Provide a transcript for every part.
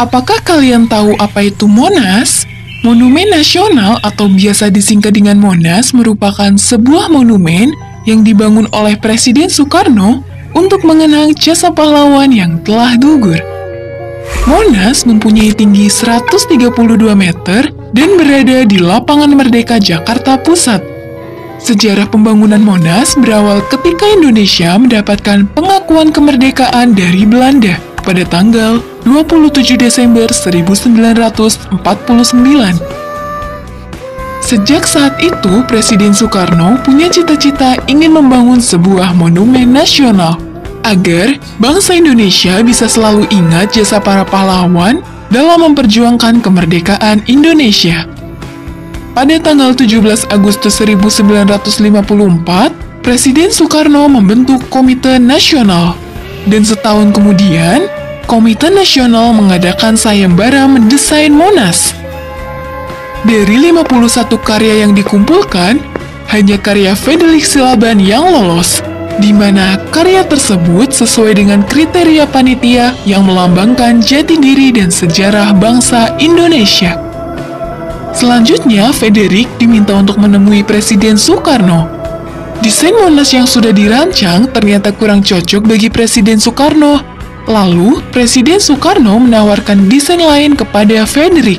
Apakah kalian tahu apa itu Monas? Monumen Nasional atau biasa disingkat dengan Monas merupakan sebuah monumen yang dibangun oleh Presiden Soekarno untuk mengenang jasa pahlawan yang telah gugur. Monas mempunyai tinggi 132 meter dan berada di Lapangan Merdeka, Jakarta Pusat. Sejarah pembangunan Monas berawal ketika Indonesia mendapatkan pengakuan kemerdekaan dari Belanda pada tanggal 27 Desember 1949. Sejak saat itu, Presiden Soekarno punya cita-cita ingin membangun sebuah monumen nasional agar bangsa Indonesia bisa selalu ingat jasa para pahlawan dalam memperjuangkan kemerdekaan Indonesia. Pada tanggal 17 Agustus 1954, Presiden Soekarno membentuk Komite Nasional, dan setahun kemudian, Komite Nasional mengadakan sayembara mendesain Monas. Dari 51 karya yang dikumpulkan, hanya karya Frederick Silaban yang lolos, di mana karya tersebut sesuai dengan kriteria panitia yang melambangkan jati diri dan sejarah bangsa Indonesia. Selanjutnya, Frederick diminta untuk menemui Presiden Soekarno. Desain Monas yang sudah dirancang ternyata kurang cocok bagi Presiden Soekarno. Lalu, Presiden Soekarno menawarkan desain lain kepada Frederick.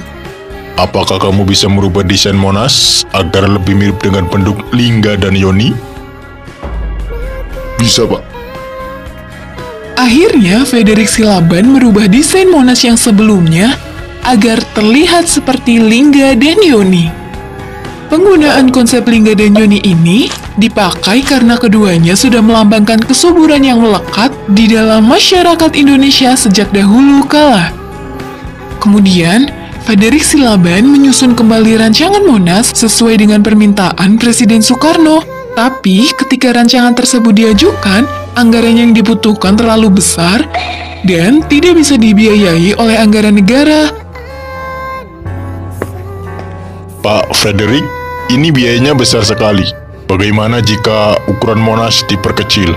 Apakah kamu bisa merubah desain Monas agar lebih mirip dengan penduduk Lingga dan Yoni? Bisa, Pak. Akhirnya, Frederick Silaban merubah desain Monas yang sebelumnya agar terlihat seperti Lingga dan Yoni. Penggunaan konsep Lingga dan Yoni ini dipakai karena keduanya sudah melambangkan kesuburan yang melekat di dalam masyarakat Indonesia sejak dahulu kala. Kemudian, Frederick Silaban menyusun kembali rancangan Monas sesuai dengan permintaan Presiden Soekarno. Tapi, ketika rancangan tersebut diajukan, anggaran yang dibutuhkan terlalu besar dan tidak bisa dibiayai oleh anggaran negara. Pak Frederick, ini biayanya besar sekali. Bagaimana jika ukuran Monas diperkecil?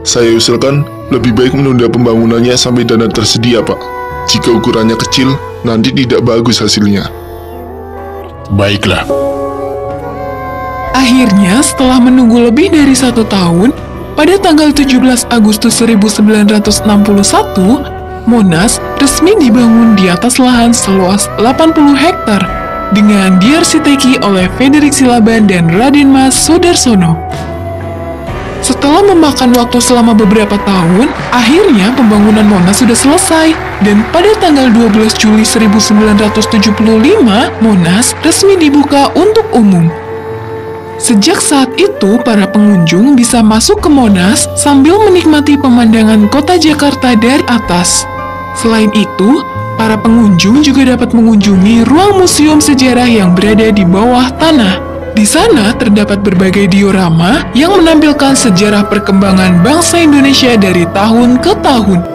Saya usulkan lebih baik menunda pembangunannya sampai dana tersedia, Pak. Jika ukurannya kecil, nanti tidak bagus hasilnya. Baiklah. Akhirnya, setelah menunggu lebih dari 1 tahun, pada tanggal 17 Agustus 1961, Monas resmi dibangun di atas lahan seluas 80 hektar dengan diarsiteki oleh Frederick Silaban dan Raden Mas Soedarsono. Setelah memakan waktu selama beberapa tahun, akhirnya pembangunan Monas sudah selesai, dan pada tanggal 12 Juli 1975, Monas resmi dibuka untuk umum. Sejak saat itu, para pengunjung bisa masuk ke Monas sambil menikmati pemandangan kota Jakarta dari atas. Selain itu, para pengunjung juga dapat mengunjungi ruang museum sejarah yang berada di bawah tanah. Di sana terdapat berbagai diorama yang menampilkan sejarah perkembangan bangsa Indonesia dari tahun ke tahun.